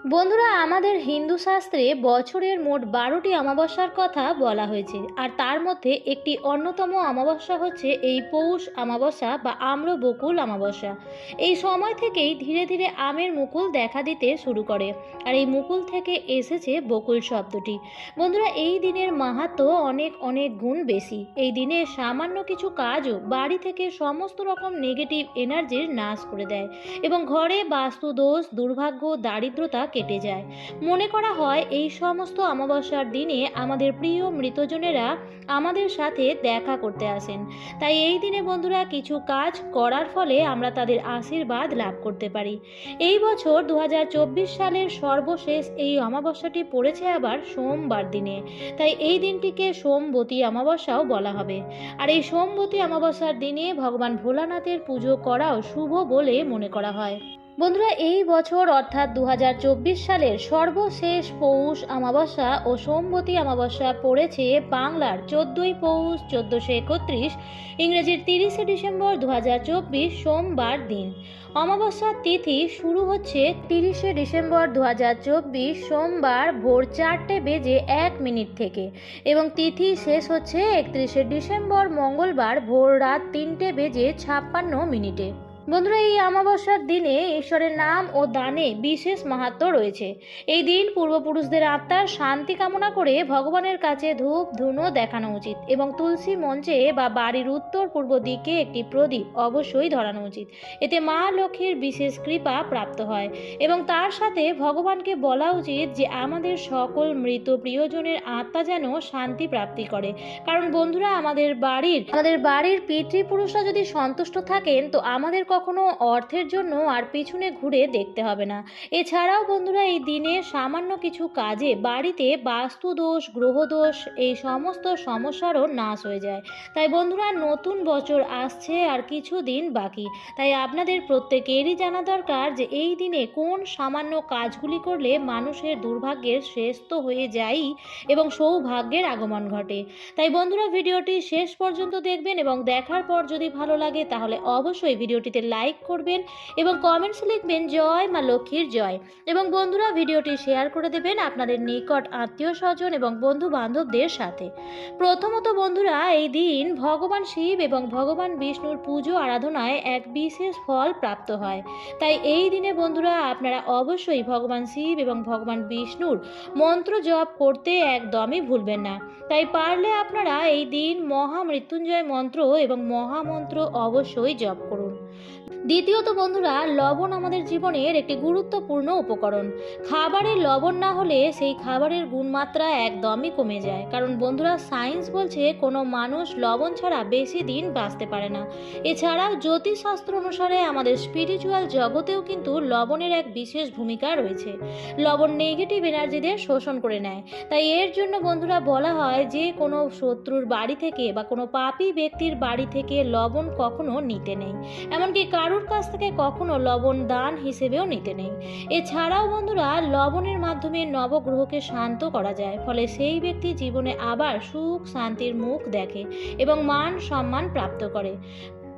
বন্ধুরা, আমাদের হিন্দু শাস্ত্রে বছরের মোট 12টি অমাবস্যার কথা বলা হয়েছে। আর তার মধ্যে একটি অন্যতম অমাবস্যা হচ্ছে এই পৌষ অমাবস্যা বা আম্র বকুল অমাবস্যা। এই সময় থেকেই ধীরে ধীরে আমের মুকুল দেখা দিতে শুরু করে, আর এই মুকুল থেকে এসেছে বকুল শব্দটি। বন্ধুরা, এই দিনের মাহাত্ম্য অনেক অনেক গুণ বেশি। এই দিনে সামান্য কিছু কাজও বাড়ি থেকে সমস্ত রকম নেগেটিভ এনার্জির নাশ করে দেয় এবং ঘরে বাস্তু দোষ, দুর্ভাগ্য, দারিদ্রতা কেটে যায়। মনে করা হয় এই সমস্ত অমাবস্যার দিনে আমাদের প্রিয় মৃতজনেরা আমাদের সাথে দেখা করতে আসেন। তাই এই দিনে বন্ধুরা কিছু কাজ করার ফলে আমরা তাদের আশীর্বাদ লাভ করতে পারি। এই বছর 2024 সালের সর্বশেষ এই অমাবস্যাটি পড়েছে আবার সোমবার দিনে। তাই এই দিনটিকে সোমবতী অমাবস্যাও বলা হবে। আর এই সোমবতী অমাবস্যার দিনে ভগবান ভোলানাথের পুজো করাও শুভ বলে মনে করা হয়। বন্ধুরা, এই বছর অর্থাৎ 2024 সালের সর্বশেষ পৌষ অমাবস্যা ও সোমবতী অমাবস্যা পড়েছে বাংলার 14ই পৌষ 1431, ইংরেজির 30শে ডিসেম্বর 2024 সোমবার দিন। অমাবস্যার তিথি শুরু হচ্ছে 30শে ডিসেম্বর 2024 সোমবার ভোর 4:01 থেকে এবং তিথি শেষ হচ্ছে 31শে ডিসেম্বর মঙ্গলবার ভোর রাত 3:56 বন্ধুরা, এই অমাবস্যার দিনে ঈশ্বরের নাম ও দানে বিশেষ মাহাত্ম্য রয়েছে। এই দিন পূর্বপুরুষদের আত্মার শান্তি কামনা করে ভগবানের কাছে ধূপ ধুনো দেখানো উচিত এবং তুলসী মঞ্চে বা বাড়ির উত্তর পূর্ব দিকে একটি প্রদীপ অবশ্যই ধরানো উচিত। এতে মা লক্ষ্মীর বিশেষ কৃপা প্রাপ্ত হয় এবং তার সাথে ভগবানকে বলা উচিত যে আমাদের সকল মৃত প্রিয়জনের আত্মা যেন শান্তি প্রাপ্তি করে। কারণ বন্ধুরা, আমাদের বাড়ির পিতৃপুরুষরা যদি সন্তুষ্ট থাকেন তো আমাদের কখনো অর্থের জন্য আর পিছনে ঘুরে দেখতে হবে না। এছাড়াও বন্ধুরা, এই দিনে সামান্য কিছু কাজে বাড়িতে বাস্তু দোষ, গ্রহদোষ এই সমস্ত সমস্যারও নাশ হয়ে যায়। তাই বন্ধুরা, নতুন বছর আসছে আর কিছু দিন বাকি। তাই আপনাদের প্রত্যেকেরই জানা দরকার যে এই দিনে কোন সামান্য কাজগুলি করলে মানুষের দুর্ভাগ্যের শেষ তো হয়ে যায় এবং সৌভাগ্যের আগমন ঘটে। তাই বন্ধুরা, ভিডিওটি শেষ পর্যন্ত দেখবেন এবং দেখার পর যদি ভালো লাগে তাহলে অবশ্যই ভিডিওটিতে লাইক করবেন এবং কমেন্টস লিখবেন জয় মা লক্ষ্মীর জয়। এবং বন্ধুরা, ভিডিওটি শেয়ার করে দেবেন আপনাদের নিকট আত্মীয় স্বজন এবং বন্ধু বান্ধবদের সাথে। প্রথমত বন্ধুরা, এই দিন ভগবান শিব এবং ভগবান বিষ্ণুর পুজো আরাধনায় এক বিশেষ ফল প্রাপ্ত হয়। তাই এই দিনে বন্ধুরা আপনারা অবশ্যই ভগবান শিব এবং ভগবান বিষ্ণুর মন্ত্র জপ করতে একদমই ভুলবেন না। তাই পারলে আপনারা এই দিন মহামৃত্যুঞ্জয় মন্ত্র এবং মহামন্ত্র অবশ্যই জপ করুন। দ্বিতীয়ত বন্ধুরা, লবণ আমাদের জীবনের একটি গুরুত্বপূর্ণ উপকরণ। খাবারে লবণ না হলে সেই খাবারের গুণমাত্রা একদমই কমে যায়। কারণ বন্ধুরা, সায়েন্স বলছে কোনো মানুষ লবণ ছাড়া বেশি দিন বাঁচতে পারে না। এছাড়াও জ্যোতিষশাস্ত্র অনুসারে আমাদের স্পিরিচুয়াল জগতেও কিন্তু লবণের এক বিশেষ ভূমিকা রয়েছে। লবণ নেগেটিভ এনার্জিদের শোষণ করে নেয়। তাই এর জন্য বন্ধুরা বলা হয় যে কোনো শত্রুর বাড়ি থেকে বা কোনো পাপী ব্যক্তির বাড়ি থেকে লবণ কখনো নিতে নেই। এমনকি কারোর কাছ থেকে কখনো লবণ দান হিসেবেও নিতে নেই। এছাড়াও বন্ধুরা, লবণের মাধ্যমে নবগ্রহকে শান্ত করা যায়, ফলে সেই ব্যক্তি জীবনে আবার সুখ শান্তির মুখ দেখে এবং মান সম্মান প্রাপ্ত করে।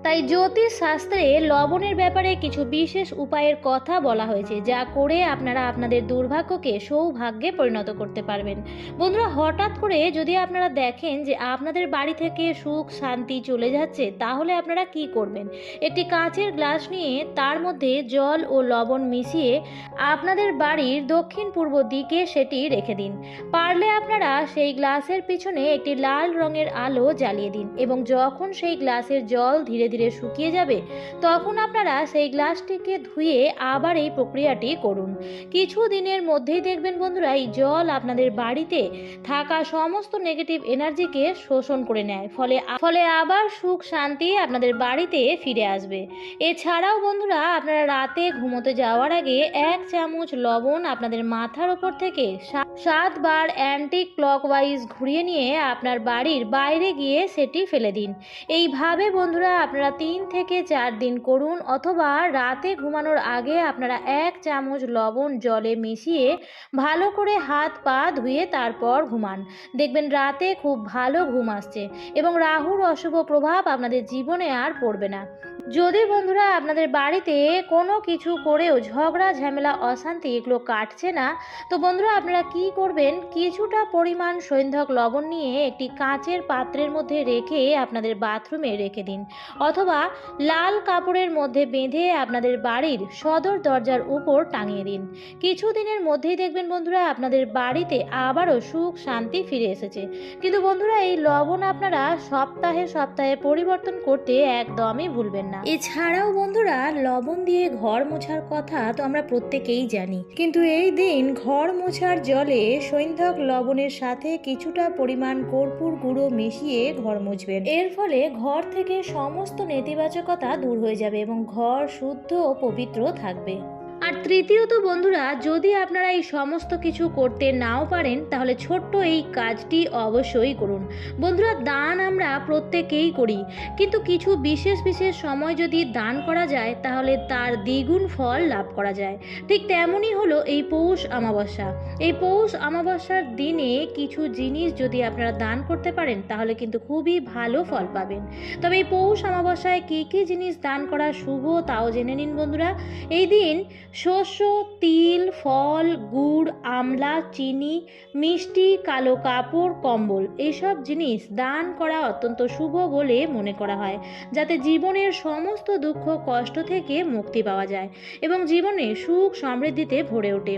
তাই জ্যোতিষ শাস্ত্রে লবণের ব্যাপারে কিছু বিশেষ উপায়ের কথা বলা হয়েছে, যা করে আপনারা আপনাদের দুর্ভাগ্যকে সৌভাগ্যে পরিণত করতে পারবেন। বন্ধুরা, হঠাৎ করে যদি আপনারা দেখেন যে আপনাদের বাড়ি থেকে সুখ শান্তি চলে যাচ্ছে, তাহলে আপনারা কি করবেন? একটি কাঁচের গ্লাস নিয়ে তার মধ্যে জল ও লবণ মিশিয়ে আপনাদের বাড়ির দক্ষিণ পূর্ব দিকে সেটি রেখে দিন। পারলে আপনারা সেই গ্লাসের পিছনে একটি লাল রঙের আলো জ্বালিয়ে দিন এবং যখন সেই গ্লাসের জল ধীরে ধীরে শুকিয়ে যাবে তখন আপনারা সেই গ্লাসটিকে ধুয়ে আবার এই প্রক্রিয়াটি করুন। কিছু দিনের মধ্যেই দেখবেন বন্ধুরা, এই জল আপনাদের বাড়িতে থাকা সমস্ত নেগেটিভ এনার্জিকে শোষণ করে নেয়, ফলে আবার সুখ শান্তি আপনাদের বাড়িতে ফিরে আসবে। এছাড়াও বন্ধুরা, আপনারা রাতে ঘুমোতে যাওয়ার আগে 1 চামচ লবণ আপনাদের মাথার ওপর থেকে 7 বার অ্যান্টি ক্লকওয়াইজ ঘুরিয়ে নিয়ে আপনার বাড়ির বাইরে গিয়ে সেটি ফেলে দিন। এইভাবে বন্ধুরা আপনারা 3 থেকে 4 দিন করুন, অথবা রাতে ঘুমানোর আগে আপনারা 1 চামচ লবণ জলে মিশিয়ে ভালো করে হাত পা ধুয়ে তারপর ঘুমান। দেখবেন রাতে খুব ভালো ঘুম আসছে এবং রাহুর অশুভ প্রভাব আপনাদের জীবনে আর পড়বে না। যদি বন্ধুরা আপনাদের বাড়িতে কোনো কিছু করেও ঝগড়া ঝামেলা অশান্তি এগুলো কাটছে না, তো বন্ধুরা আপনারা কি করবেন, কিছুটা পরিমাণ সৈন্ধক লবণ নিয়ে একটি কাঁচের পাত্রের মধ্যে রেখে আপনাদের বাথরুমে রেখে দিন, অথবা লাল কাপড়ের মধ্যে বেঁধে আপনাদের বাড়ির সদর দরজার উপর টাঙিয়ে দিন। কিছুদিনের মধ্যেই দেখবেন বন্ধুরা আপনাদের বাড়িতে আবারও সুখ শান্তি ফিরে এসেছে। কিন্তু বন্ধুরা এই লবণ আপনারা সপ্তাহে সপ্তাহে পরিবর্তন করতে একদমই ভুলবেন না। এছাড়াও বন্ধুরা লবণ দিয়ে ঘর মোছার কথা তো আমরা প্রত্যেকেই জানি, কিন্তু এই দিন ঘর মোছার জলে সৈন্ধক লবণের সাথে কিছুটা পরিমাণ কর্পূর গুঁড়ো মিশিয়ে ঘর মুছবেন। এর ফলে ঘর থেকে সমস্ত নেতিবাচকতা দূর হয়ে যাবে এবং ঘর শুদ্ধ ও পবিত্র থাকবে। আর তৃতীয়ত বন্ধুরা, যদি আপনারা এই সমস্ত কিছু করতে নাও পারেন তাহলে ছোট্ট এই কাজটি অবশ্যই করুন। বন্ধুরা দান আমরা প্রত্যেকেই করি, কিন্তু কিছু বিশেষ বিশেষ সময় যদি দান করা যায় তাহলে তার দ্বিগুণ ফল লাভ করা যায়। ঠিক তেমনই হলো এই পৌষ অমাবস্যা। এই পৌষ অমাবস্যার দিনে কিছু জিনিস যদি আপনারা দান করতে পারেন তাহলে কিন্তু খুবই ভালো ফল পাবেন। তবে এই পৌষ অমাবস্যায় কী কী জিনিস দান করা শুভ তাও জেনে নিন বন্ধুরা। এই দিন শস্য, তিল, ফল, গুড়, আমলা, চিনি, মিষ্টি, কালো কাপড়, কম্বল এইসব জিনিস দান করা অত্যন্ত শুভ বলে মনে করা হয়, যাতে জীবনের সমস্ত দুঃখ কষ্ট থেকে মুক্তি পাওয়া যায় এবং জীবনে সুখ সমৃদ্ধিতে ভরে ওঠে।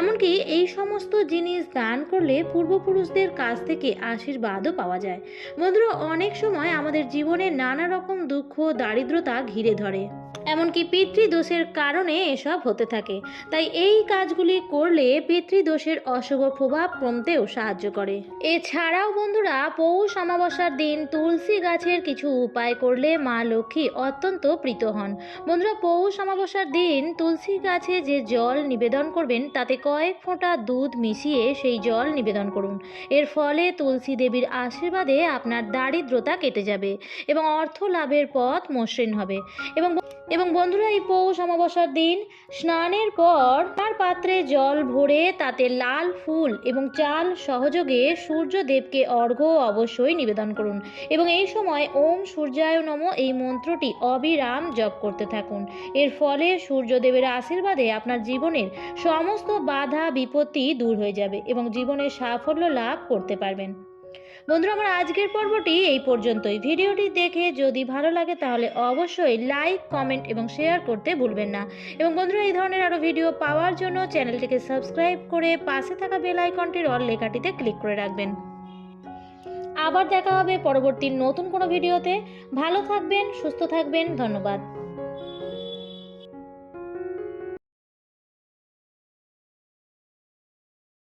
এমনকি এই সমস্ত জিনিস দান করলে পূর্বপুরুষদের কাছ থেকে আশীর্বাদও পাওয়া যায়। বন্ধুরা অনেক সময় আমাদের জীবনে নানা রকম দুঃখ দারিদ্রতা ঘিরে ধরে, এমনকি পিতৃদোষের কারণে এসব হতে থাকে। তাই এই কাজগুলি করলে পিতৃদোষের অশুভ প্রভাব কমতেও সাহায্য করে। এছাড়াও বন্ধুরা পৌষ অমাবস্যার দিন তুলসী গাছের কিছু উপায় করলে মা লক্ষ্মী অত্যন্ত প্রীত হন। বন্ধুরা পৌষ অমাবস্যার দিন তুলসী গাছে যে জল নিবেদন করবেন তাতে কয়েক ফোঁটা দুধ মিশিয়ে সেই জল নিবেদন করুন। এর ফলে তুলসী দেবীর আশীর্বাদে আপনার দারিদ্রতা কেটে যাবে এবং অর্থ লাভের পথ মসৃণ হবে। এবং বন্ধুরা এই পৌষ অমাবস্যার দিন স্নানের পর তার পাত্রে জল ভরে তাতে লাল ফুল এবং চাল সহযোগে সূর্যদেবকে অর্ঘ্য অবশ্যই নিবেদন করুন এবং এই সময় ওম সূর্যায় নমঃ এই মন্ত্রটি অবিরাম জপ করতে থাকুন। এর ফলে সূর্যদেবের আশীর্বাদে আপনার জীবনের সমস্ত বাধা বিপত্তি দূর হয়ে যাবে এবং জীবনের সাফল্য লাভ করতে পারবেন। বন্ধুরা আমার আজকের পর্বটি এই পর্যন্তই। ভিডিওটি দেখে যদি ভালো লাগে তাহলে অবশ্যই লাইক, কমেন্ট এবং শেয়ার করতে ভুলবেন না। এবং বন্ধুরা এই ধরনের আরও ভিডিও পাওয়ার জন্য চ্যানেলটিকে সাবস্ক্রাইব করে পাশে থাকা বেল আইকনটির অল লেখাটিতে ক্লিক করে রাখবেন। আবার দেখা হবে পরবর্তী নতুন কোনো ভিডিওতে। ভালো থাকবেন, সুস্থ থাকবেন। ধন্যবাদ।